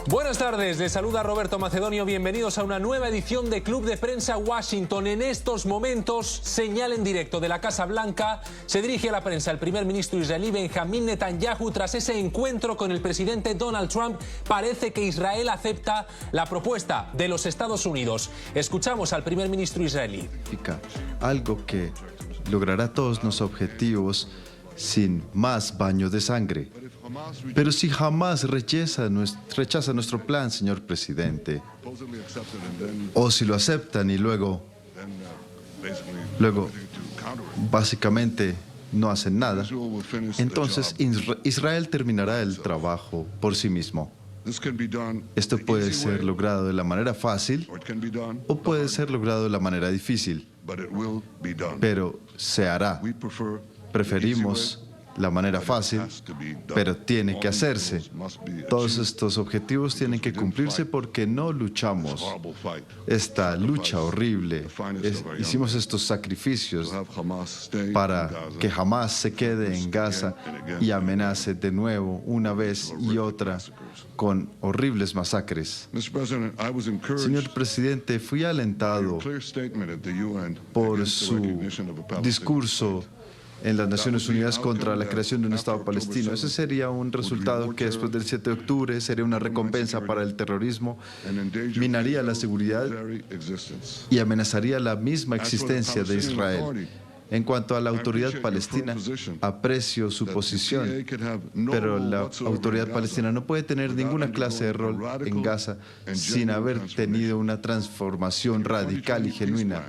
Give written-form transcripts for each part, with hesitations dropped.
Buenas tardes, les saluda Roberto Macedonio. Bienvenidos a una nueva edición de Club de Prensa Washington. En estos momentos, señal en directo de la Casa Blanca, se dirige a la prensa el primer ministro israelí Benjamín Netanyahu. Tras ese encuentro con el presidente Donald Trump, parece que Israel acepta la propuesta de los Estados Unidos. Escuchamos al primer ministro israelí. Algo que logrará todos los objetivos sin más baño de sangre. Pero si Hamás rechaza nuestro plan, señor presidente, o si lo aceptan y luego básicamente no hacen nada, entonces Israel terminará el trabajo por sí mismo. Esto puede ser logrado de la manera fácil o puede ser logrado de la manera difícil, pero se hará. Preferimos la manera fácil, pero tiene que hacerse. Todos estos objetivos tienen que cumplirse porque no luchamos esta lucha horrible. Hicimos estos sacrificios para que Hamás se quede en Gaza y amenace de nuevo, una vez y otra, con horribles masacres. Señor presidente, fui alentado por su discurso en las Naciones Unidas contra la creación de un Estado palestino. Ese sería un resultado que después del 7 de octubre sería una recompensa para el terrorismo, minaría la seguridad y amenazaría la misma existencia de Israel. En cuanto a la autoridad palestina, aprecio su posición, pero la autoridad palestina no puede tener ninguna clase de rol en Gaza sin haber tenido una transformación radical y genuina.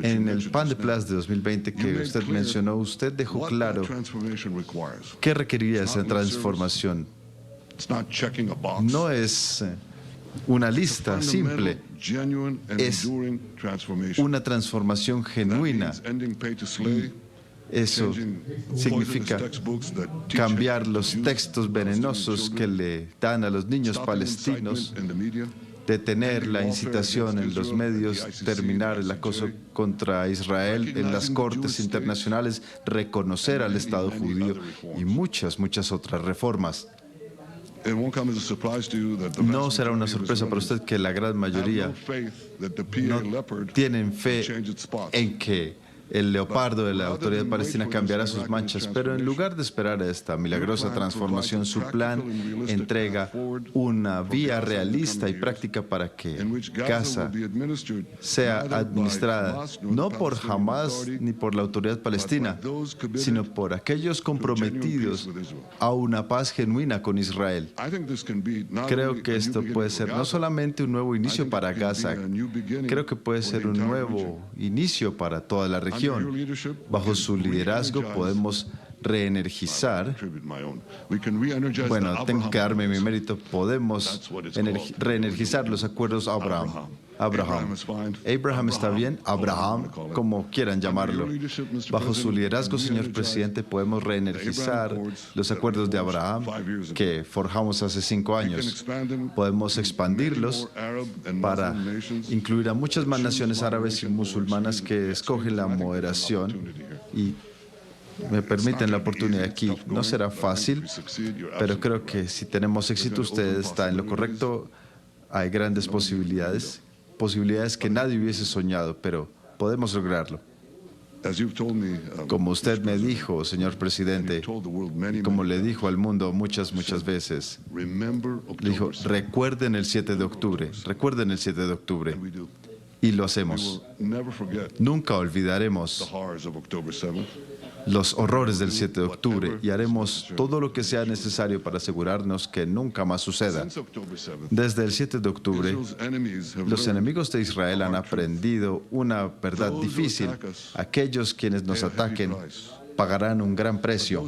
En el Pan de Plas de 2020 que usted mencionó, usted dejó claro qué requeriría esa transformación. No es una lista simple, es una transformación genuina. Eso significa cambiar los textos venenosos que le dan a los niños palestinos, detener la incitación en los medios, terminar el acoso contra Israel en las cortes internacionales, reconocer al Estado judío y muchas otras reformas. No será una sorpresa para usted que la gran mayoría no tienen fe en que el leopardo de la autoridad palestina cambiará sus manchas, pero en lugar de esperar a esta milagrosa transformación, su plan entrega una vía realista y práctica para que Gaza sea administrada no por Hamás ni por la autoridad palestina, sino por aquellos comprometidos a una paz genuina con Israel. Creo que esto puede ser no solamente un nuevo inicio para Gaza, creo que puede ser un nuevo inicio para toda la región. Bajo su liderazgo podemos reenergizar, bueno, tengo que darme mi mérito, podemos reenergizar los acuerdos Abraham. Abraham está bien, Abraham, como quieran llamarlo. Bajo su liderazgo, señor presidente, podemos reenergizar los acuerdos de Abraham que forjamos hace 5 años. Podemos expandirlos para incluir a muchas más naciones árabes y musulmanas que escogen la moderación y me permiten la oportunidad aquí. No será fácil, pero creo que si tenemos éxito, usted está en lo correcto. Hay grandes posibilidades que nadie hubiese soñado, pero podemos lograrlo. Como usted me dijo, señor presidente, como le dijo al mundo muchas veces, le dijo, recuerden el 7 de octubre, recuerden el 7 de octubre. Y lo hacemos. Nunca olvidaremos los horrores del 7 de octubre y haremos todo lo que sea necesario para asegurarnos que nunca más suceda. Desde el 7 de octubre, los enemigos de Israel han aprendido una verdad difícil. Aquellos quienes nos ataquen pagarán un gran precio,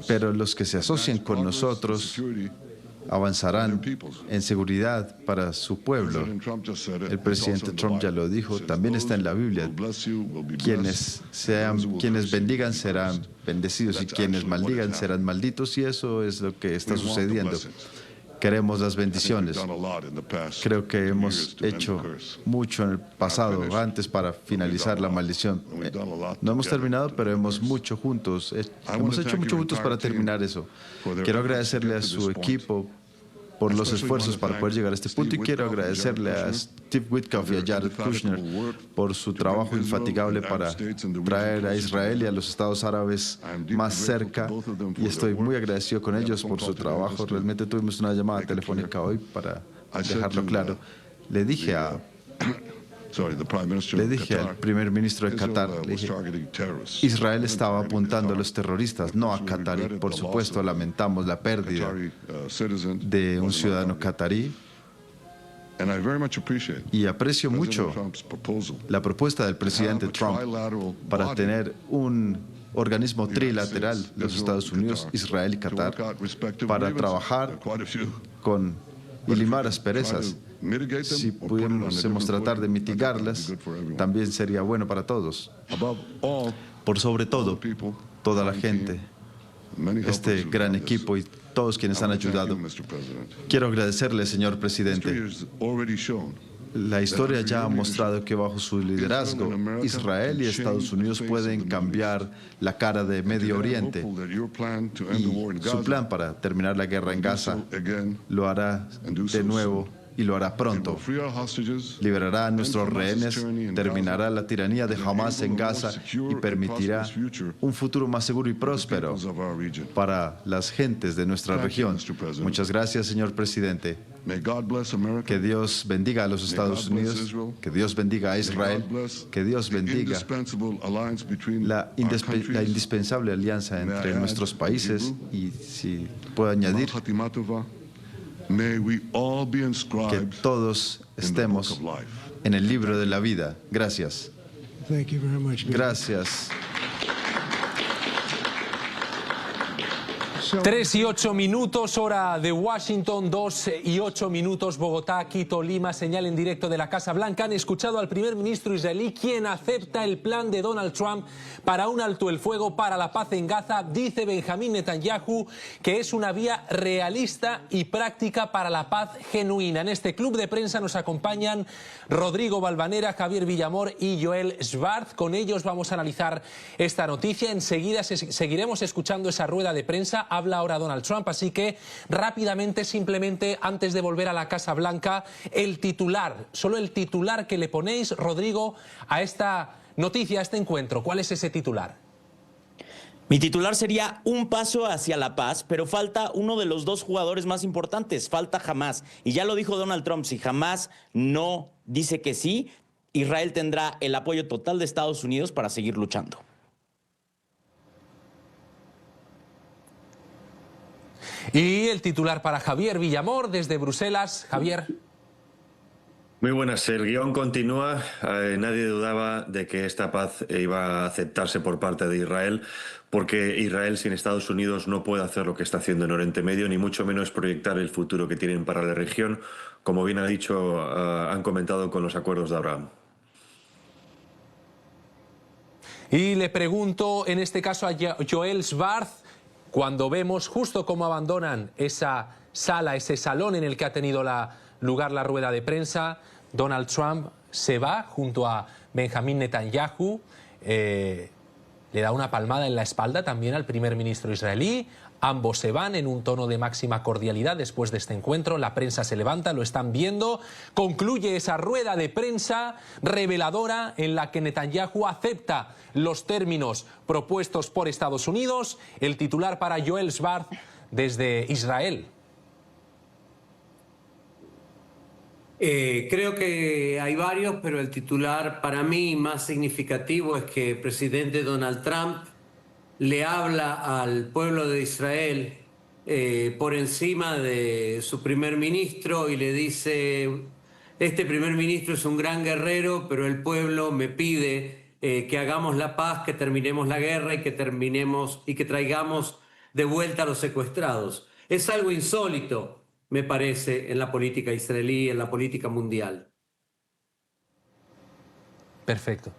pero los que se asocian con nosotros avanzarán en seguridad para su pueblo. El presidente Trump ya lo dijo, también está en la Biblia. Quienes bendigan serán bendecidos y quienes maldigan serán malditos, y eso es lo que está sucediendo. Queremos las bendiciones. Creo que hemos hecho mucho en el pasado, antes, para finalizar la maldición. No hemos terminado, pero hemos hecho mucho juntos para terminar eso. Quiero agradecerle a su equipo por los esfuerzos para poder llegar a este punto, y quiero agradecerle a Steve Witkoff y a Jared Kushner por su trabajo infatigable para traer a Israel y a los Estados Árabes más cerca, y estoy muy agradecido con ellos por su trabajo. Realmente tuvimos una llamada telefónica hoy para dejarlo claro. Le dije al primer ministro de Qatar, le dije, Israel estaba apuntando a los terroristas, no a Qatar. Y por supuesto lamentamos la pérdida de un ciudadano qatarí. Y aprecio mucho la propuesta del presidente Trump para tener un organismo trilateral, los Estados Unidos, Israel y Qatar, para trabajar y limar asperezas. Si pudiésemos tratar de mitigarlas, también sería bueno para todos. Por sobre todo, toda la gente, este gran equipo y todos quienes han ayudado. Quiero agradecerle, señor presidente. La historia ya ha mostrado que bajo su liderazgo, Israel y Estados Unidos pueden cambiar la cara de Medio Oriente. Y su plan para terminar la guerra en Gaza lo hará de nuevo, y lo hará pronto. Liberará a nuestros rehenes, terminará la tiranía de Hamas en Gaza y permitirá un futuro más seguro y próspero para las gentes de nuestra región. Muchas gracias, señor presidente. Que Dios bendiga a los Estados Unidos, que Dios bendiga a Israel, que Dios bendiga la indispensable alianza entre nuestros países, y si puedo añadir, que todos estemos en el libro de la vida. Gracias. Gracias. 3 y 8 minutos, hora de Washington, 2 y 8 minutos, Bogotá, Quito, Lima, señal en directo de la Casa Blanca. Han escuchado al primer ministro israelí, quien acepta el plan de Donald Trump para un alto el fuego para la paz en Gaza. Dice Benjamín Netanyahu que es una vía realista y práctica para la paz genuina. En este club de prensa nos acompañan Rodrigo Balvanera, Javier Villamor y Joel Schwartz. Con ellos vamos a analizar esta noticia. Enseguida seguiremos escuchando esa rueda de prensa. Habla ahora Donald Trump, así que rápidamente, simplemente, antes de volver a la Casa Blanca, el titular, solo el titular que le ponéis, Rodrigo, a esta noticia, a este encuentro. ¿Cuál es ese titular? Mi titular sería un paso hacia la paz, pero falta uno de los dos jugadores más importantes, falta Hamás. Y ya lo dijo Donald Trump, si Hamás no dice que sí, Israel tendrá el apoyo total de Estados Unidos para seguir luchando. Y el titular para Javier Villamor desde Bruselas. Javier. Muy buenas. El guión continúa. Nadie dudaba de que esta paz iba a aceptarse por parte de Israel, porque Israel sin Estados Unidos no puede hacer lo que está haciendo en Oriente Medio, ni mucho menos proyectar el futuro que tienen para la región, como bien ha dicho, han comentado con los acuerdos de Abraham. Y le pregunto, en este caso, a Joel Schwartz, cuando vemos justo cómo abandonan esa sala, ese salón en el que ha tenido lugar la rueda de prensa, Donald Trump se va junto a Benjamín Netanyahu, le da una palmada en la espalda también al primer ministro israelí. Ambos se van en un tono de máxima cordialidad después de este encuentro. La prensa se levanta, lo están viendo. Concluye esa rueda de prensa reveladora en la que Netanyahu acepta los términos propuestos por Estados Unidos. El titular para Joel Schwartz desde Israel. Creo que hay varios, pero el titular para mí más significativo es que el presidente Donald Trump le habla al pueblo de Israel por encima de su primer ministro y le dice: este primer ministro es un gran guerrero, pero el pueblo me pide que hagamos la paz, que terminemos la guerra y que traigamos de vuelta a los secuestrados. Es algo insólito, me parece, en la política israelí, en la política mundial. Perfecto.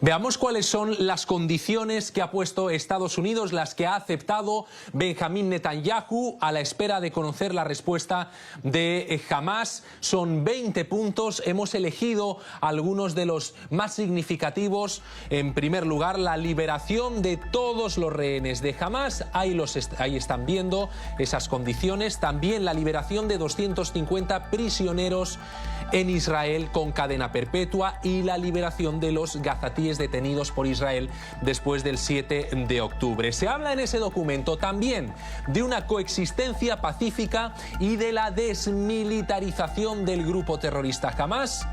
Veamos cuáles son las condiciones que ha puesto Estados Unidos, las que ha aceptado Benjamín Netanyahu a la espera de conocer la respuesta de Hamás. Son 20 puntos, hemos elegido algunos de los más significativos. En primer lugar, la liberación de todos los rehenes de Hamás, ahí están viendo esas condiciones. También la liberación de 250 prisioneros en Israel con cadena perpetua y la liberación de los gazatíes detenidos por Israel después del 7 de octubre. Se habla en ese documento también de una coexistencia pacífica y de la desmilitarización del grupo terrorista Hamás.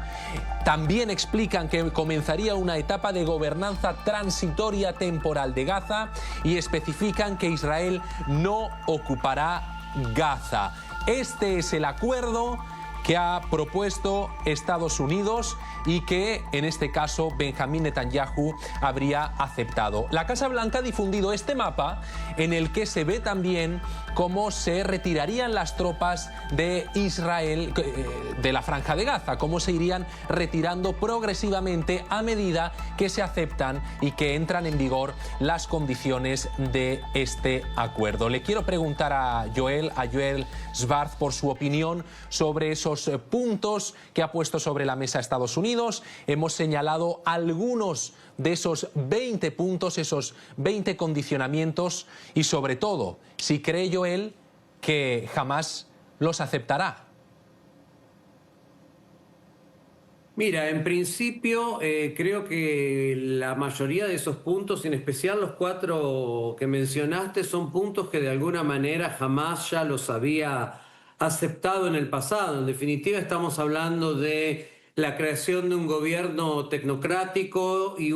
También explican que comenzaría una etapa de gobernanza transitoria temporal de Gaza y especifican que Israel no ocupará Gaza. Este es el acuerdo que ha propuesto Estados Unidos y que, en este caso, Benjamín Netanyahu habría aceptado. La Casa Blanca ha difundido este mapa en el que se ve también cómo se retirarían las tropas de Israel de la Franja de Gaza, cómo se irían retirando progresivamente a medida que se aceptan y que entran en vigor las condiciones de este acuerdo. Le quiero preguntar a Joel Schwartz por su opinión sobre esos puntos que ha puesto sobre la mesa Estados Unidos. Hemos señalado algunos de esos 20 puntos, esos 20 condicionamientos y, sobre todo, si cree Joel que Hamás los aceptará. Mira, en principio creo que la mayoría de esos puntos, en especial los 4 que mencionaste, son puntos que de alguna manera Hamás ya los había aceptado en el pasado. En definitiva, estamos hablando de la creación de un gobierno tecnocrático y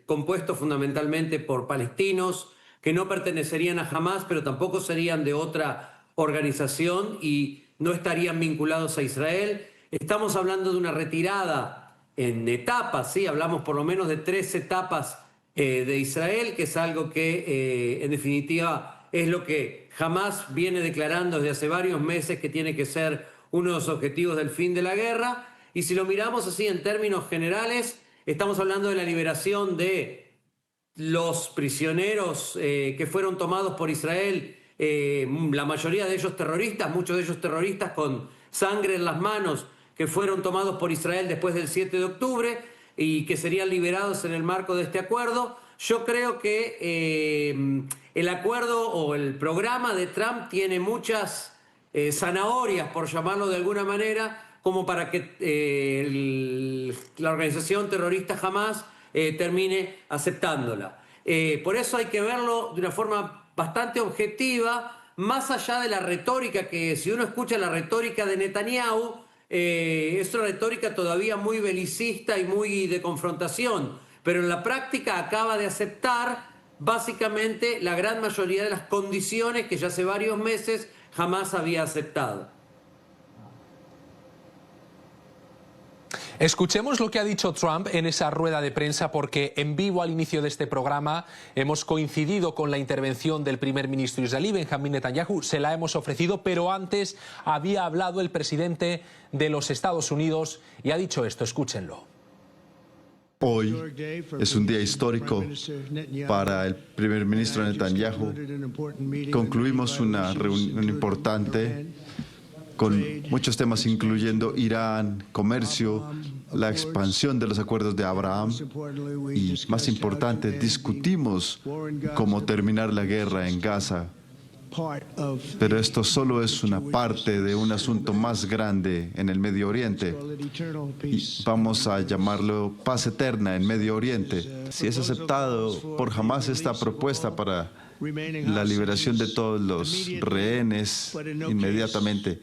compuesto fundamentalmente por palestinos que no pertenecerían a Hamás, pero tampoco serían de otra organización y no estarían vinculados a Israel. Estamos hablando de una retirada en etapas, ¿sí? Hablamos por lo menos de 3 etapas de Israel, que es algo que en definitiva es lo que Hamás viene declarando desde hace varios meses que tiene que ser uno de los objetivos del fin de la guerra. Y si lo miramos así en términos generales, estamos hablando de la liberación de los prisioneros que fueron tomados por Israel, la mayoría de ellos terroristas, muchos de ellos terroristas con sangre en las manos, que fueron tomados por Israel después del 7 de octubre y que serían liberados en el marco de este acuerdo. Yo creo que el acuerdo o el programa de Trump tiene muchas zanahorias, por llamarlo de alguna manera, como para que la organización terrorista Hamás termine aceptándola. Por eso hay que verlo de una forma bastante objetiva, más allá de la retórica, que si uno escucha la retórica de Netanyahu, es una retórica todavía muy belicista y muy de confrontación, pero en la práctica acaba de aceptar básicamente la gran mayoría de las condiciones que ya hace varios meses Hamás había aceptado. Escuchemos lo que ha dicho Trump en esa rueda de prensa, porque en vivo al inicio de este programa hemos coincidido con la intervención del primer ministro israelí, Benjamín Netanyahu. Se la hemos ofrecido, pero antes había hablado el presidente de los Estados Unidos y ha dicho esto. Escúchenlo. Hoy es un día histórico para el primer ministro Netanyahu. Concluimos una reunión importante con muchos temas incluyendo Irán, comercio, la expansión de los acuerdos de Abraham y, más importante, discutimos cómo terminar la guerra en Gaza. Pero esto solo es una parte de un asunto más grande en el Medio Oriente. Y vamos a llamarlo paz eterna en Medio Oriente. Si es aceptado por Hamás esta propuesta para la liberación de todos los rehenes inmediatamente,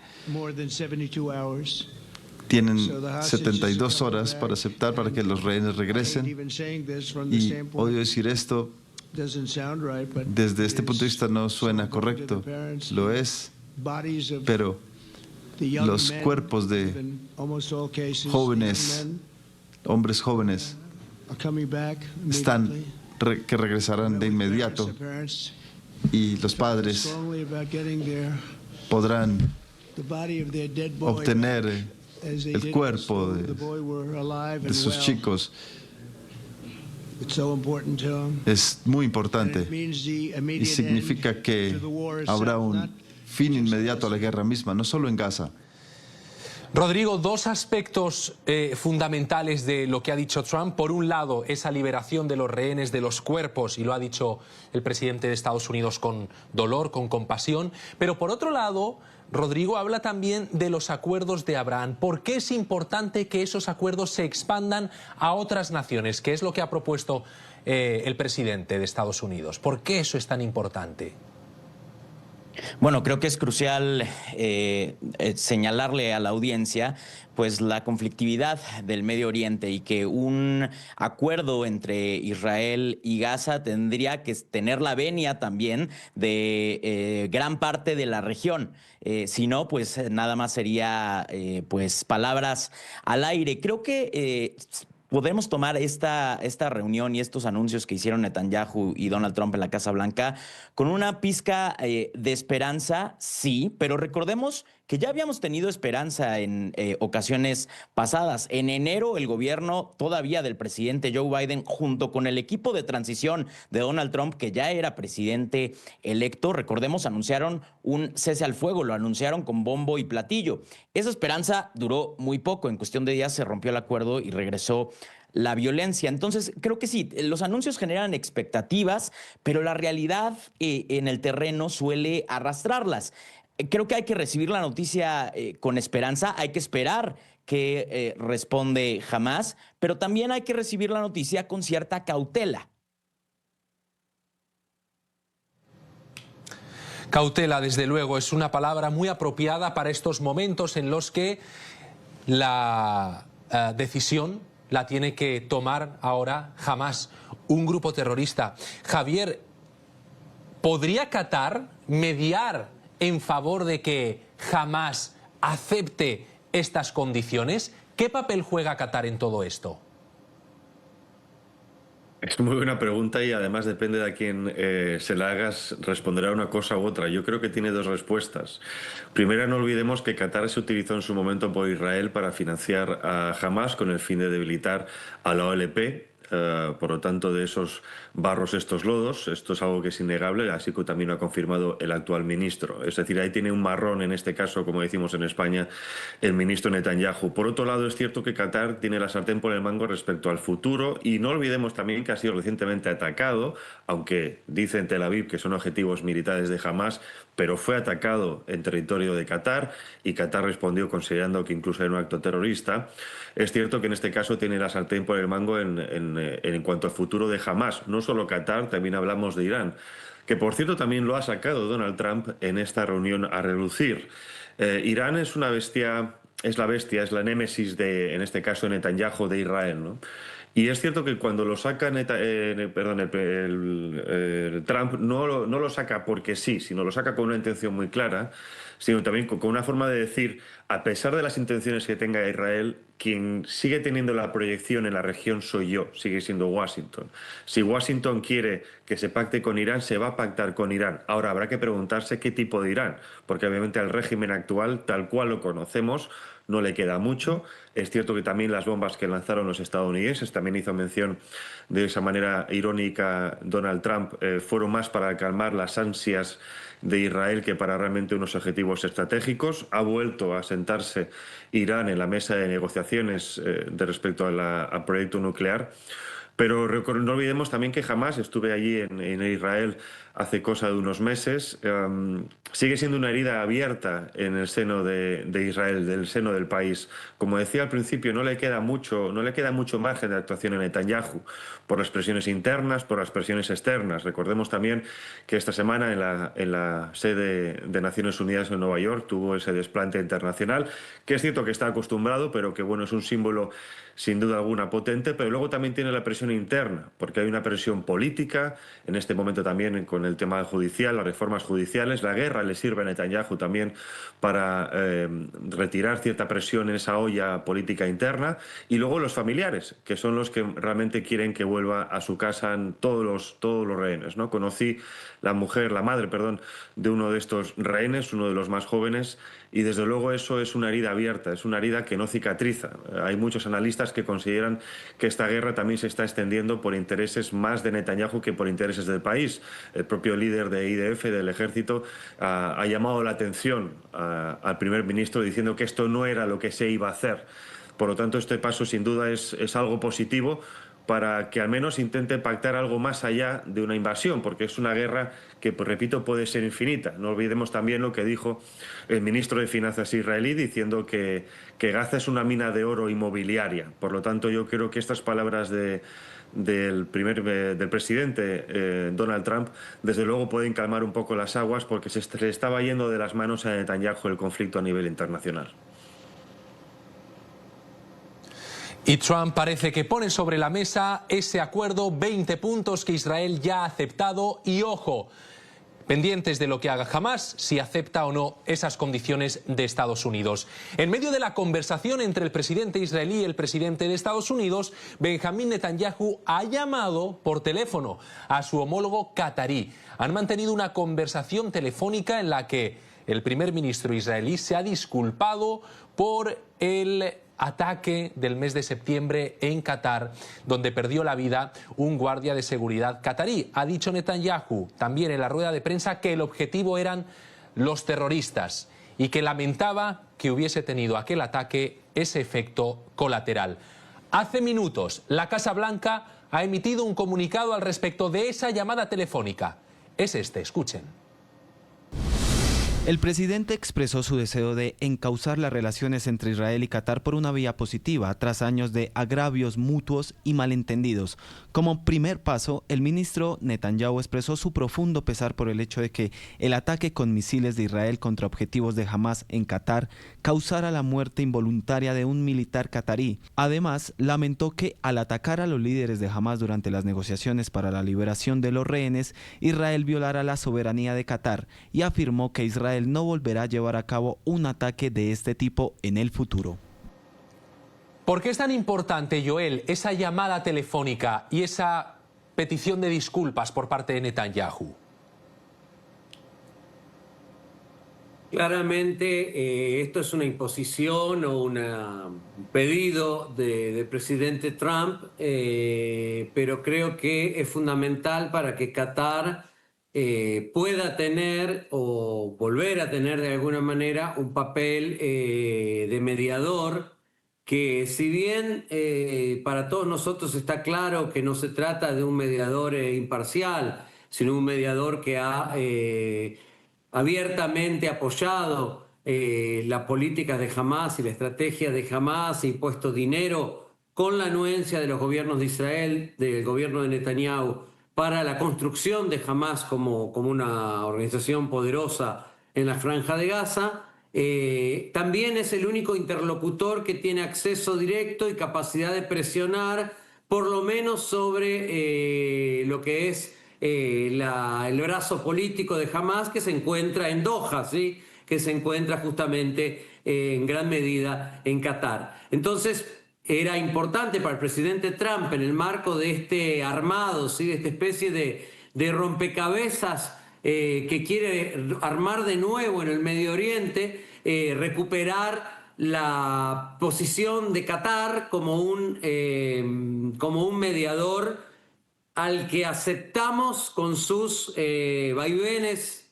tienen 72 horas para aceptar para que los rehenes regresen. Y odio decir esto, desde este punto de vista no suena correcto, lo es, pero los cuerpos de jóvenes, hombres jóvenes, que regresarán de inmediato, y los padres podrán obtener el cuerpo de sus chicos Es muy importante y significa que habrá un fin inmediato a la guerra misma, no solo en Gaza. Rodrigo, dos aspectos fundamentales de lo que ha dicho Trump. Por un lado, esa liberación de los rehenes, de los cuerpos, y lo ha dicho el presidente de Estados Unidos con dolor, con compasión. Pero por otro lado, Rodrigo habla también de los acuerdos de Abraham. ¿Por qué es importante que esos acuerdos se expandan a otras naciones? ¿Qué es lo que ha propuesto el presidente de Estados Unidos? ¿Por qué eso es tan importante? Bueno, creo que es crucial señalarle a la audiencia pues la conflictividad del Medio Oriente y que un acuerdo entre Israel y Gaza tendría que tener la venia también de gran parte de la región. Si no, pues nada más sería pues palabras al aire. Creo que podemos tomar esta reunión y estos anuncios que hicieron Netanyahu y Donald Trump en la Casa Blanca con una pizca de esperanza, sí, pero recordemos que ya habíamos tenido esperanza en ocasiones pasadas. En enero, el gobierno todavía del presidente Joe Biden, junto con el equipo de transición de Donald Trump, que ya era presidente electo, recordemos, anunciaron un cese al fuego, lo anunciaron con bombo y platillo. Esa esperanza duró muy poco, en cuestión de días se rompió el acuerdo y regresó la violencia. Entonces, creo que sí, los anuncios generan expectativas, pero la realidad en el terreno suele arrastrarlas. Creo que hay que recibir la noticia con esperanza, hay que esperar que responde Hamás, pero también hay que recibir la noticia con cierta cautela. Cautela, desde luego, es una palabra muy apropiada para estos momentos en los que la decisión la tiene que tomar ahora Hamás, un grupo terrorista. Javier, ¿podría Qatar mediar en favor de que Hamás acepte estas condiciones? ¿Qué papel juega Qatar en todo esto? Es muy buena pregunta y además depende de a quién se la hagas, responderá una cosa u otra. Yo creo que tiene dos respuestas. Primera, no olvidemos que Qatar se utilizó en su momento por Israel para financiar a Hamás con el fin de debilitar a la OLP. Por lo tanto, de esos barros, estos lodos, esto es algo que es innegable, así que también lo ha confirmado el actual ministro. Es decir, ahí tiene un marrón, en este caso, como decimos en España, el ministro Netanyahu. Por otro lado, es cierto que Qatar tiene la sartén por el mango respecto al futuro y no olvidemos también que ha sido recientemente atacado, aunque dice en Tel Aviv que son objetivos militares de Hamás, pero fue atacado en territorio de Qatar y Qatar respondió considerando que incluso era un acto terrorista. Es cierto que en este caso tiene la sartén por el mango en cuanto al futuro de Hamás. No solo Qatar, también hablamos de Irán, que por cierto también lo ha sacado Donald Trump en esta reunión a relucir. Irán es una bestia, es la némesis de, en este caso, Netanyahu de Israel, ¿no? Y es cierto que cuando lo saca Trump no lo saca porque sí, sino lo saca con una intención muy clara, sino también con una forma de decir, a pesar de las intenciones que tenga Israel, quien sigue teniendo la proyección en la región soy yo, sigue siendo Washington. Si Washington quiere que se pacte con Irán, se va a pactar con Irán. Ahora habrá que preguntarse qué tipo de Irán, porque obviamente al régimen actual, tal cual lo conocemos, no le queda mucho. Es cierto que también las bombas que lanzaron los estadounidenses, también hizo mención de esa manera irónica Donald Trump, fueron más para calmar las ansias de Israel que para realmente unos objetivos estratégicos. Ha vuelto a sentarse Irán en la mesa de negociaciones de respecto al proyecto nuclear. Pero no olvidemos también que Hamás, estuve allí en Israel hace cosa de unos meses, sigue siendo una herida abierta en el seno de Israel, del seno del país. Como decía al principio, no le queda mucho margen de actuación a Netanyahu por las presiones internas, por las presiones externas. Recordemos también que esta semana en la sede de Naciones Unidas en Nueva York tuvo ese desplante internacional, que es cierto que está acostumbrado, pero que bueno, es un símbolo sin duda alguna potente, pero luego también tiene la presión interna, porque hay una presión política, en este momento también con con el tema judicial, las reformas judiciales. La guerra le sirve a Netanyahu también para retirar cierta presión en esa olla política interna. Y luego los familiares, que son los que realmente quieren que vuelva a su casa en todos los rehenes, ¿no? Conocí la madre, de uno de estos rehenes, uno de los más jóvenes, y desde luego eso es una herida abierta, es una herida que no cicatriza. Hay muchos analistas que consideran que esta guerra también se está extendiendo por intereses más de Netanyahu que por intereses del país. El propio líder de IDF, del ejército, ha llamado la atención al primer ministro diciendo que esto no era lo que se iba a hacer. Por lo tanto, este paso sin duda es algo positivo para que al menos intente pactar algo más allá de una invasión, porque es una guerra que, pues, repito, puede ser infinita. No olvidemos también lo que dijo el ministro de Finanzas israelí, diciendo que Gaza es una mina de oro inmobiliaria. Por lo tanto, yo creo que estas palabras del presidente Donald Trump, desde luego pueden calmar un poco las aguas, porque se le estaba yendo de las manos a Netanyahu el conflicto a nivel internacional. Y Trump parece que pone sobre la mesa ese acuerdo, 20 puntos que Israel ya ha aceptado y, ojo, pendientes de lo que haga Hamás, si acepta o no esas condiciones de Estados Unidos. En medio de la conversación entre el presidente israelí y el presidente de Estados Unidos, Benjamín Netanyahu ha llamado por teléfono a su homólogo catarí. Han mantenido una conversación telefónica en la que el primer ministro israelí se ha disculpado por el ataque del mes de septiembre en Qatar, donde perdió la vida un guardia de seguridad catarí. Ha dicho Netanyahu también en la rueda de prensa que el objetivo eran los terroristas y que lamentaba que hubiese tenido aquel ataque ese efecto colateral. Hace minutos, la Casa Blanca ha emitido un comunicado al respecto de esa llamada telefónica. Es este, escuchen. El presidente expresó su deseo de encauzar las relaciones entre Israel y Qatar por una vía positiva tras años de agravios mutuos y malentendidos. Como primer paso, el ministro Netanyahu expresó su profundo pesar por el hecho de que el ataque con misiles de Israel contra objetivos de Hamás en Qatar causara la muerte involuntaria de un militar catarí. Además, lamentó que al atacar a los líderes de Hamás durante las negociaciones para la liberación de los rehenes, Israel violara la soberanía de Qatar y afirmó que Israel no volverá a llevar a cabo un ataque de este tipo en el futuro. ¿Por qué es tan importante, Joel, esa llamada telefónica y esa petición de disculpas por parte de Netanyahu? Claramente esto es una imposición o un pedido del presidente Trump, pero creo que es fundamental para que Qatar pueda tener o volver a tener de alguna manera un papel de mediador, que si bien para todos nosotros está claro que no se trata de un mediador imparcial, sino un mediador que ha abiertamente apoyado las políticas de Hamás y la estrategia de Hamás y puesto dinero con la anuencia de los gobiernos de Israel, del gobierno de Netanyahu, para la construcción de Hamás como una organización poderosa en la Franja de Gaza. También es el único interlocutor que tiene acceso directo y capacidad de presionar, por lo menos sobre lo que es el brazo político de Hamás, que se encuentra en Doha, ¿sí? Que se encuentra justamente en gran medida en Qatar. Entonces, era importante para el presidente Trump, en el marco de este armado, ¿sí? De esta especie de rompecabezas que quiere armar de nuevo en el Medio Oriente, recuperar la posición de Qatar como un mediador al que aceptamos con sus vaivenes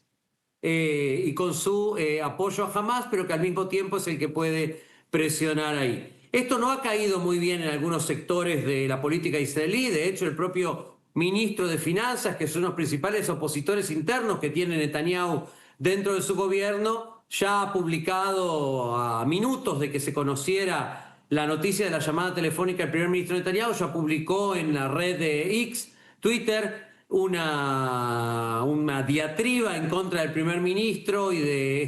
y con su apoyo a Hamás, pero que al mismo tiempo es el que puede presionar ahí. Esto no ha caído muy bien en algunos sectores de la política israelí. De hecho, el propio ministro de Finanzas, que son los principales opositores internos que tiene Netanyahu dentro de su gobierno, ya ha publicado a minutos de que se conociera la noticia de la llamada telefónica del primer ministro Netanyahu, ya publicó en la red de X, Twitter, una diatriba en contra del primer ministro y de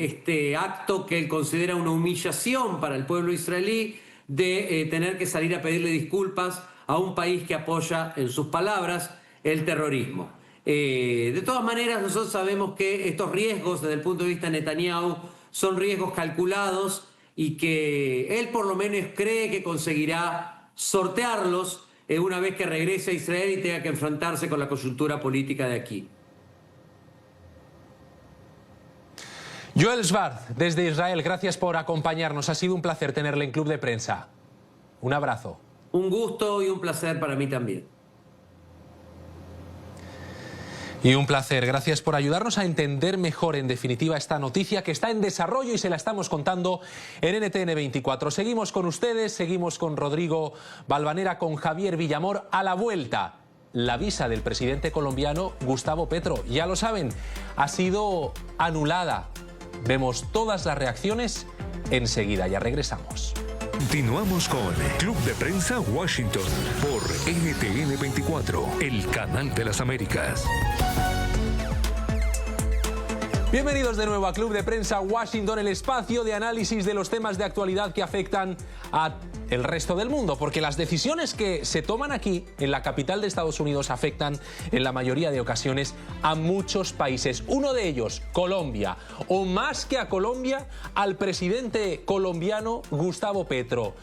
este acto que él considera una humillación para el pueblo israelí de tener que salir a pedirle disculpas a un país que apoya, en sus palabras, el terrorismo. De todas maneras, nosotros sabemos que estos riesgos desde el punto de vista de Netanyahu son riesgos calculados y que él por lo menos cree que conseguirá sortearlos una vez que regrese a Israel y tenga que enfrentarse con la coyuntura política de aquí. Joel Schwartz, desde Israel, gracias por acompañarnos. Ha sido un placer tenerle en Club de Prensa. Un abrazo. Un gusto y un placer para mí también. Y un placer. Gracias por ayudarnos a entender mejor, en definitiva, esta noticia que está en desarrollo y se la estamos contando en NTN 24. Seguimos con ustedes, seguimos con Rodrigo Balvanera, con Javier Villamor. A la vuelta, la visa del presidente colombiano Gustavo Petro. Ya lo saben, ha sido anulada. Vemos todas las reacciones enseguida. Ya regresamos. Continuamos con Club de Prensa Washington por NTN 24, el canal de las Américas. Bienvenidos de nuevo a Club de Prensa Washington, el espacio de análisis de los temas de actualidad que afectan a el resto del mundo, porque las decisiones que se toman aquí, en la capital de Estados Unidos, afectan en la mayoría de ocasiones a muchos países. Uno de ellos, Colombia, o más que a Colombia, al presidente colombiano Gustavo Petro.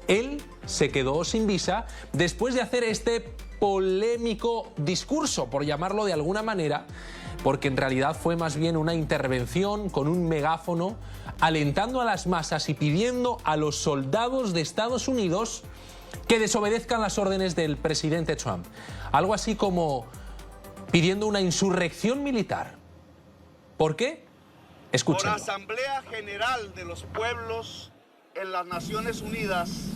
Él se quedó sin visa después de hacer este polémico discurso, por llamarlo de alguna manera, porque en realidad fue más bien una intervención con un megáfono alentando a las masas y pidiendo a los soldados de Estados Unidos que desobedezcan las órdenes del presidente Trump. Algo así como pidiendo una insurrección militar. ¿Por qué? Escúchenlo. Por Asamblea General de los Pueblos en las Naciones Unidas,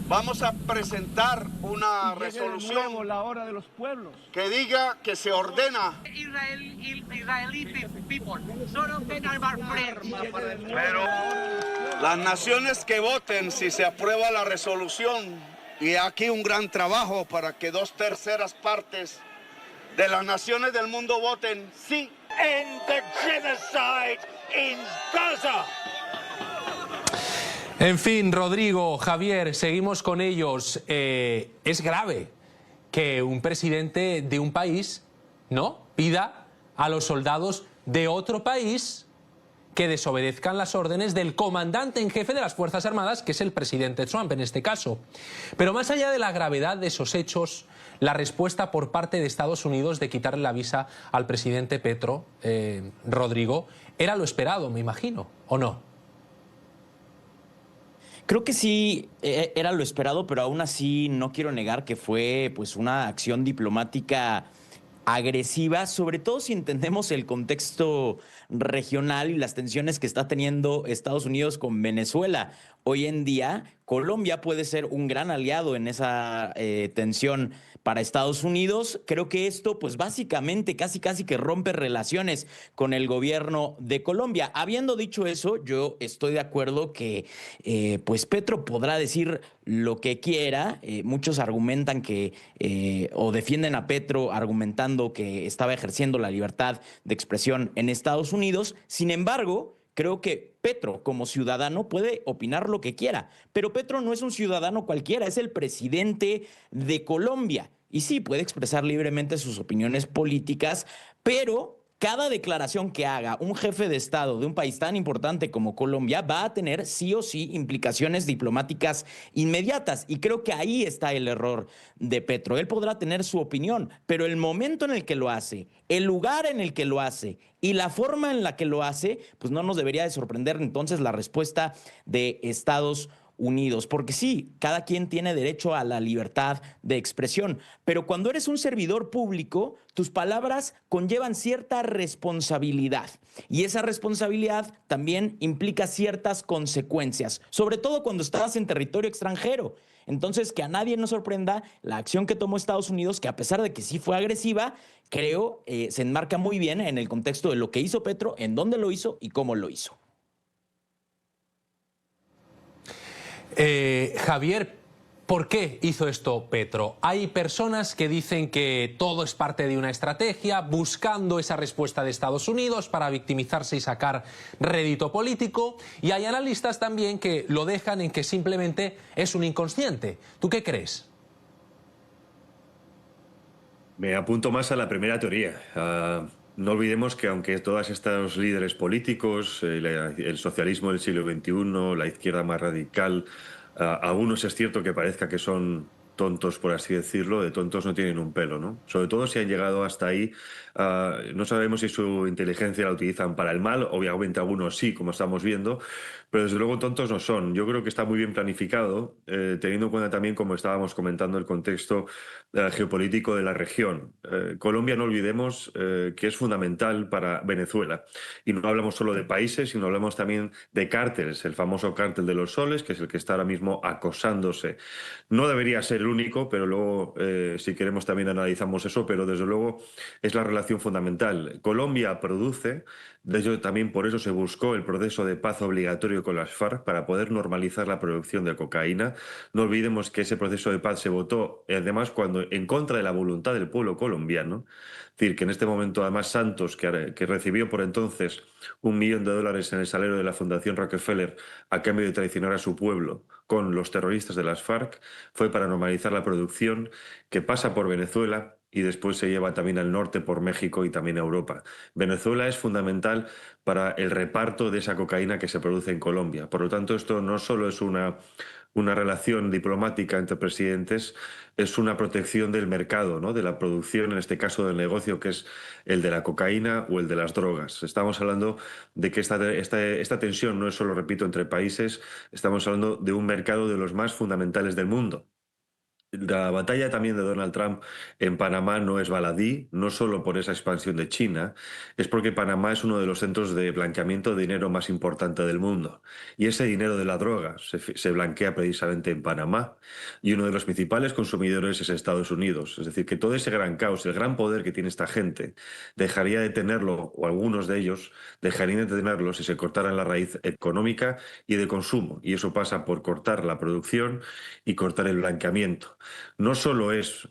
vamos a presentar una resolución la hora de los pueblos, que diga que se ordena. Pero las naciones que voten si se aprueba la resolución, y aquí un gran trabajo para que 2/3 partes de las naciones del mundo voten sí. End the genocide in Gaza. En fin, Rodrigo, Javier, seguimos con ellos. Es grave que un presidente de un país, ¿no?, pida a los soldados de otro país que desobedezcan las órdenes del comandante en jefe de las Fuerzas Armadas, que es el presidente Trump en este caso. Pero más allá de la gravedad de esos hechos, la respuesta por parte de Estados Unidos de quitarle la visa al presidente Petro, Rodrigo, era lo esperado, me imagino, ¿o no? Creo que sí era lo esperado, pero aún así no quiero negar que fue pues una acción diplomática agresiva, sobre todo si entendemos el contexto regional y las tensiones que está teniendo Estados Unidos con Venezuela. Hoy en día, Colombia puede ser un gran aliado en esa tensión para Estados Unidos. Creo que esto, pues básicamente, casi que rompe relaciones con el gobierno de Colombia. Habiendo dicho eso, yo estoy de acuerdo que pues Petro podrá decir lo que quiera. Muchos argumentan que, o defienden a Petro argumentando que estaba ejerciendo la libertad de expresión en Estados Unidos. Sin embargo, creo que Petro, como ciudadano, puede opinar lo que quiera. Pero Petro no es un ciudadano cualquiera, es el presidente de Colombia. Y sí, puede expresar libremente sus opiniones políticas, pero cada declaración que haga un jefe de Estado de un país tan importante como Colombia va a tener sí o sí implicaciones diplomáticas inmediatas. Y creo que ahí está el error de Petro. Él podrá tener su opinión, pero el momento en el que lo hace, el lugar en el que lo hace y la forma en la que lo hace, pues no nos debería de sorprender entonces la respuesta de Estados Unidos, porque sí, cada quien tiene derecho a la libertad de expresión, pero cuando eres un servidor público, tus palabras conllevan cierta responsabilidad y esa responsabilidad también implica ciertas consecuencias, sobre todo cuando estás en territorio extranjero. Entonces, que a nadie nos sorprenda la acción que tomó Estados Unidos, que a pesar de que sí fue agresiva, creo se enmarca muy bien en el contexto de lo que hizo Petro, en dónde lo hizo y cómo lo hizo. Javier, ¿por qué hizo esto Petro? Hay personas que dicen que todo es parte de una estrategia, buscando esa respuesta de Estados Unidos para victimizarse y sacar rédito político, y hay analistas también que lo dejan en que simplemente es un inconsciente. ¿Tú qué crees? Me apunto más a la primera teoría. No olvidemos que aunque todos estos líderes políticos, el socialismo del siglo XXI, la izquierda más radical, algunos es cierto que parezca que son tontos, por así decirlo, de tontos no tienen un pelo, ¿no? Sobre todo si han llegado hasta ahí, no sabemos si su inteligencia la utilizan para el mal, obviamente algunos sí, como estamos viendo, pero desde luego tontos no son. Yo creo que está muy bien planificado, teniendo en cuenta también, como estábamos comentando, el contexto geopolítico de la región. Colombia, no olvidemos que es fundamental para Venezuela. Y no hablamos solo de países, sino hablamos también de cárteles, el famoso cártel de los soles, que es el que está ahora mismo acosándose. No debería ser el único, pero luego, si queremos, también analizamos eso, pero desde luego es la relación fundamental. Colombia produce, de hecho también por eso se buscó el proceso de paz obligatorio con las FARC, para poder normalizar la producción de cocaína. No olvidemos que ese proceso de paz se votó, además, cuando en contra de la voluntad del pueblo colombiano. Es decir, que en este momento, además, Santos, que recibió por entonces $1 millón en el salario de la Fundación Rockefeller a cambio de traicionar a su pueblo con los terroristas de las FARC, fue para normalizar la producción, que pasa por Venezuela y después se lleva también al norte por México y también a Europa. Venezuela es fundamental para el reparto de esa cocaína que se produce en Colombia. Por lo tanto, esto no solo es una relación diplomática entre presidentes, es una protección del mercado, ¿no? De la producción, en este caso del negocio, que es el de la cocaína o el de las drogas. Estamos hablando de que esta tensión no es solo, repito, entre países, estamos hablando de un mercado de los más fundamentales del mundo. La batalla también de Donald Trump en Panamá no es baladí, no solo por esa expansión de China, es porque Panamá es uno de los centros de blanqueamiento de dinero más importante del mundo. Y ese dinero de la droga se blanquea precisamente en Panamá. Y uno de los principales consumidores es Estados Unidos. Es decir, que todo ese gran caos, el gran poder que tiene esta gente, dejaría de tenerlo, o algunos de ellos dejarían de tenerlo, si se cortaran la raíz económica y de consumo. Y eso pasa por cortar la producción y cortar el blanqueamiento. No solo es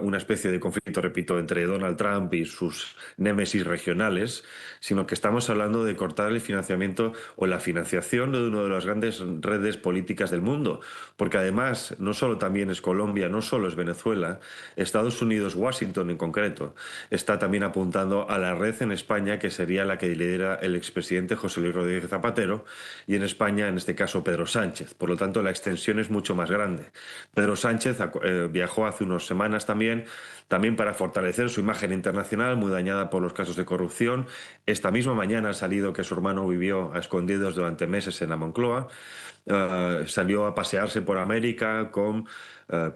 una especie de conflicto, repito, entre Donald Trump y sus némesis regionales, sino que estamos hablando de cortar el financiamiento o la financiación de una de las grandes redes políticas del mundo. Porque además, no solo también es Colombia, no solo es Venezuela, Estados Unidos, Washington en concreto, está también apuntando a la red en España, que sería la que lidera el expresidente José Luis Rodríguez Zapatero, y en España, en este caso, Pedro Sánchez. Por lo tanto, la extensión es mucho más grande. Pedro Sánchez viajó hace unas semanas también para fortalecer su imagen internacional, muy dañada por los casos de corrupción. Esta misma mañana ha salido que su hermano vivió a escondidos durante meses en la Moncloa. Salió a pasearse por América con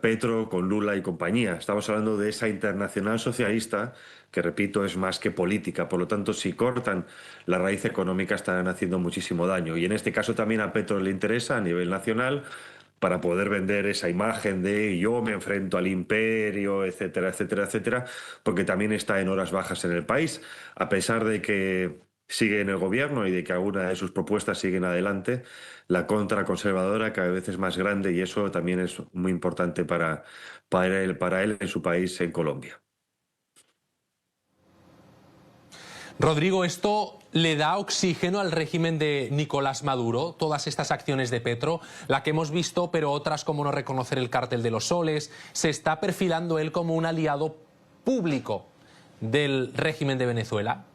Petro, con Lula y compañía. Estamos hablando de esa internacional socialista que, repito, es más que política. Por lo tanto, si cortan la raíz económica, estarán haciendo muchísimo daño. Y en este caso también a Petro le interesa a nivel nacional, para poder vender esa imagen de yo me enfrento al imperio, etcétera, etcétera, etcétera, porque también está en horas bajas en el país, a pesar de que sigue en el gobierno y de que algunas de sus propuestas siguen adelante, la contraconservadora cada vez es más grande, y eso también es muy importante para él en su país, en Colombia. Rodrigo, ¿esto le da oxígeno al régimen de Nicolás Maduro? Todas estas acciones de Petro, la que hemos visto, pero otras como no reconocer el cártel de los soles, ¿se está perfilando él como un aliado público del régimen de Venezuela?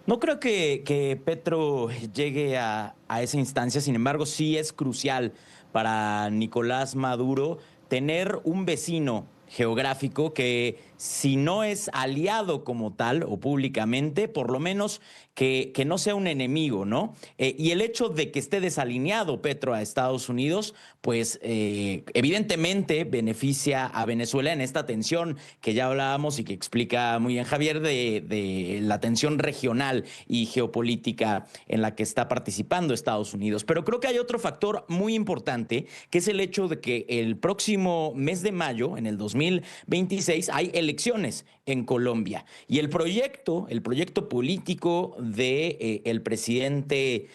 No creo que Petro llegue a esa instancia, sin embargo, sí es crucial para Nicolás Maduro tener un vecino geográfico que, si no es aliado como tal o públicamente, por lo menos que no sea un enemigo, ¿no? Y el hecho de que esté desalineado Petro a Estados Unidos, pues evidentemente beneficia a Venezuela en esta tensión que ya hablábamos y que explica muy bien Javier, de la tensión regional y geopolítica en la que está participando Estados Unidos. Pero creo que hay otro factor muy importante, que es el hecho de que el próximo mes de mayo, en el 2026, hay elecciones en Colombia. Y el proyecto político de el presidente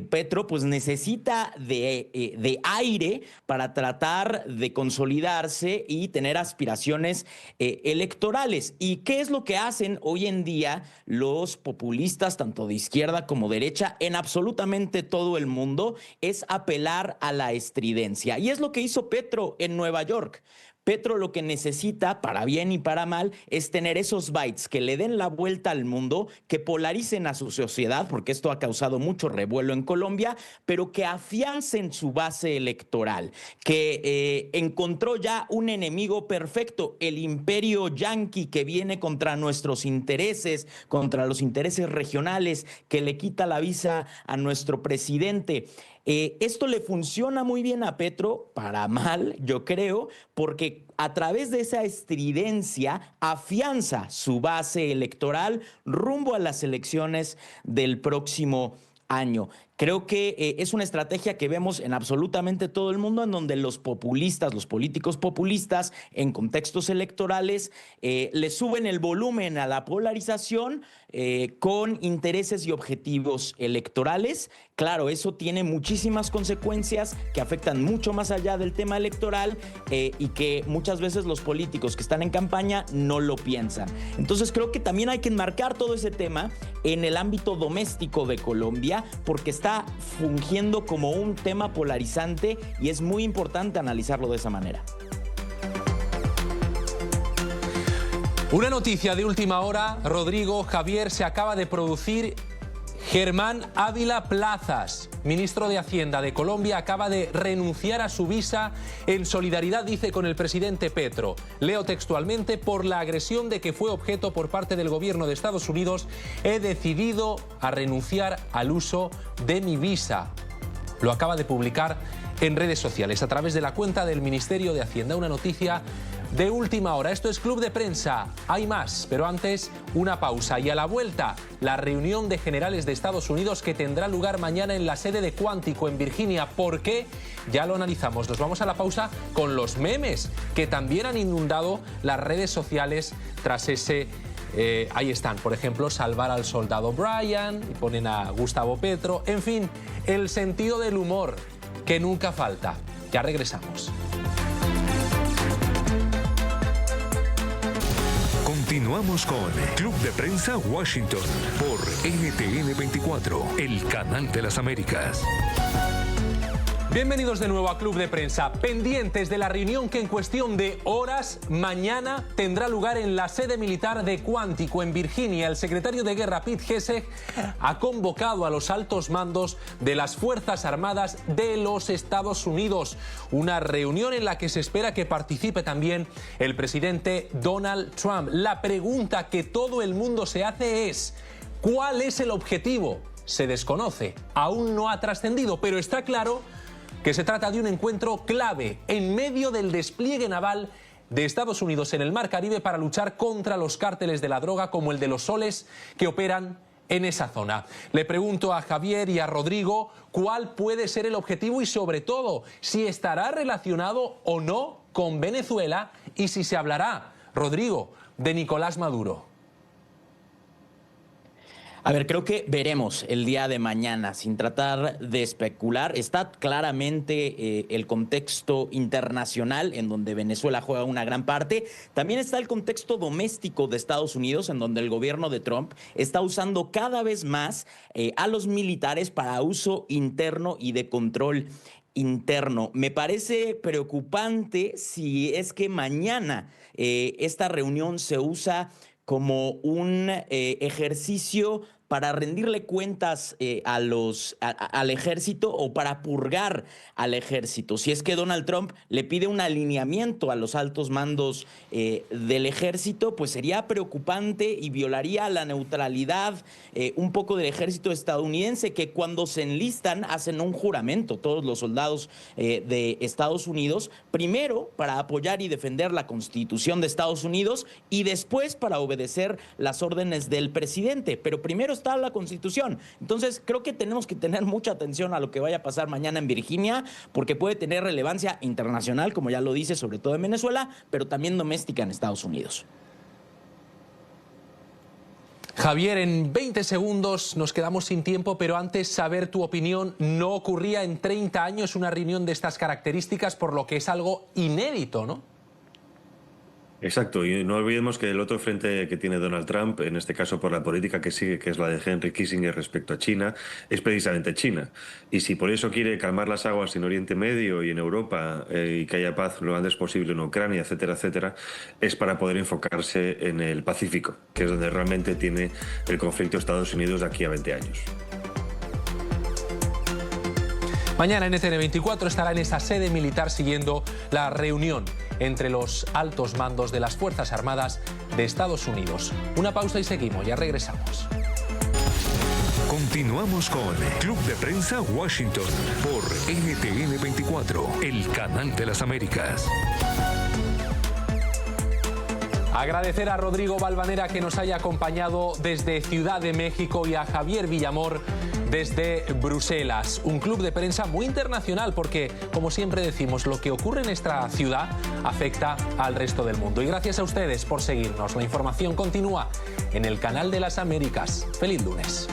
Petro, pues necesita de aire para tratar de consolidarse y tener aspiraciones electorales. ¿Y qué es lo que hacen hoy en día los populistas, tanto de izquierda como derecha, en absolutamente todo el mundo? Es apelar a la estridencia. Y es lo que hizo Petro en Nueva York. Petro lo que necesita, para bien y para mal, es tener esos bytes que le den la vuelta al mundo, que polaricen a su sociedad, porque esto ha causado mucho revuelo en Colombia, pero que afiancen su base electoral, que encontró ya un enemigo perfecto, el imperio yanqui que viene contra nuestros intereses, contra los intereses regionales, que le quita la visa a nuestro presidente. Esto le funciona muy bien a Petro, para mal, yo creo, porque a través de esa estridencia afianza su base electoral rumbo a las elecciones del próximo año. Creo que es una estrategia que vemos en absolutamente todo el mundo, en donde los populistas, los políticos populistas, en contextos electorales, le suben el volumen a la polarización con intereses y objetivos electorales. Claro, eso tiene muchísimas consecuencias que afectan mucho más allá del tema electoral y que muchas veces los políticos que están en campaña no lo piensan. Entonces creo que también hay que enmarcar todo ese tema en el ámbito doméstico de Colombia, porque está fungiendo como un tema polarizante y es muy importante analizarlo de esa manera. Una noticia de última hora, Rodrigo, Javier, se acaba de producir. Germán Ávila Plazas, ministro de Hacienda de Colombia, acaba de renunciar a su visa en solidaridad, dice, con el presidente Petro. Leo textualmente: por la agresión de que fue objeto por parte del gobierno de Estados Unidos, he decidido a renunciar al uso de mi visa. Lo acaba de publicar en redes sociales a través de la cuenta del Ministerio de Hacienda. Una noticia de última hora. Esto es Club de Prensa. Hay más, pero antes una pausa. Y a la vuelta, la reunión de generales de Estados Unidos que tendrá lugar mañana en la sede de Quantico en Virginia. ¿Por qué? Ya lo analizamos. Nos vamos a la pausa con los memes que también han inundado las redes sociales tras ese... ahí están, por ejemplo, salvar al soldado Brian, y ponen a Gustavo Petro. En fin, el sentido del humor que nunca falta. Ya regresamos. Continuamos con Club de Prensa Washington por NTN 24, el canal de las Américas. Bienvenidos de nuevo a Club de Prensa. Pendientes de la reunión que en cuestión de horas mañana tendrá lugar en la sede militar de Quantico en Virginia. El secretario de Guerra Pete Hegseth ha convocado a los altos mandos de las Fuerzas Armadas de los Estados Unidos. Una reunión en la que se espera que participe también el presidente Donald Trump. La pregunta que todo el mundo se hace es: ¿cuál es el objetivo? Se desconoce, aún no ha trascendido, pero está claro que se trata de un encuentro clave en medio del despliegue naval de Estados Unidos en el Mar Caribe para luchar contra los cárteles de la droga como el de los Soles que operan en esa zona. Le pregunto a Javier y a Rodrigo cuál puede ser el objetivo y, sobre todo, si estará relacionado o no con Venezuela y si se hablará, Rodrigo, de Nicolás Maduro. A ver, creo que veremos el día de mañana, sin tratar de especular. Está claramente el contexto internacional, en donde Venezuela juega una gran parte. También está el contexto doméstico de Estados Unidos, en donde el gobierno de Trump está usando cada vez más a los militares para uso interno y de control interno. Me parece preocupante si es que mañana esta reunión se usa como un ejercicio para rendirle cuentas al ejército o para purgar al ejército. Si es que Donald Trump le pide un alineamiento a los altos mandos del ejército, pues sería preocupante y violaría la neutralidad un poco del ejército estadounidense, que cuando se enlistan hacen un juramento, todos los soldados de Estados Unidos, primero para apoyar y defender la Constitución de Estados Unidos y después para obedecer las órdenes del presidente. Pero primero está la Constitución. Entonces creo que tenemos que tener mucha atención a lo que vaya a pasar mañana en Virginia, porque puede tener relevancia internacional, como ya lo dice, sobre todo en Venezuela, pero también doméstica en Estados Unidos. Javier, en 20 segundos nos quedamos sin tiempo, pero antes saber tu opinión. No ocurría en 30 años una reunión de estas características, por lo que es algo inédito, ¿no? Exacto, y no olvidemos que el otro frente que tiene Donald Trump, en este caso por la política que sigue, que es la de Henry Kissinger respecto a China, es precisamente China. Y si por eso quiere calmar las aguas en Oriente Medio y en Europa y que haya paz lo antes posible en Ucrania, etcétera, etcétera, es para poder enfocarse en el Pacífico, que es donde realmente tiene el conflicto Estados Unidos de aquí a 20 años. Mañana NTN24 estará en esa sede militar siguiendo la reunión entre los altos mandos de las Fuerzas Armadas de Estados Unidos. Una pausa y seguimos, ya regresamos. Continuamos con Club de Prensa Washington por NTN24, el canal de las Américas. Agradecer a Rodrigo Valvanera que nos haya acompañado desde Ciudad de México y a Javier Villamor desde Bruselas. Un club de prensa muy internacional porque, como siempre decimos, lo que ocurre en esta ciudad afecta al resto del mundo. Y gracias a ustedes por seguirnos. La información continúa en el canal de las Américas. ¡Feliz lunes!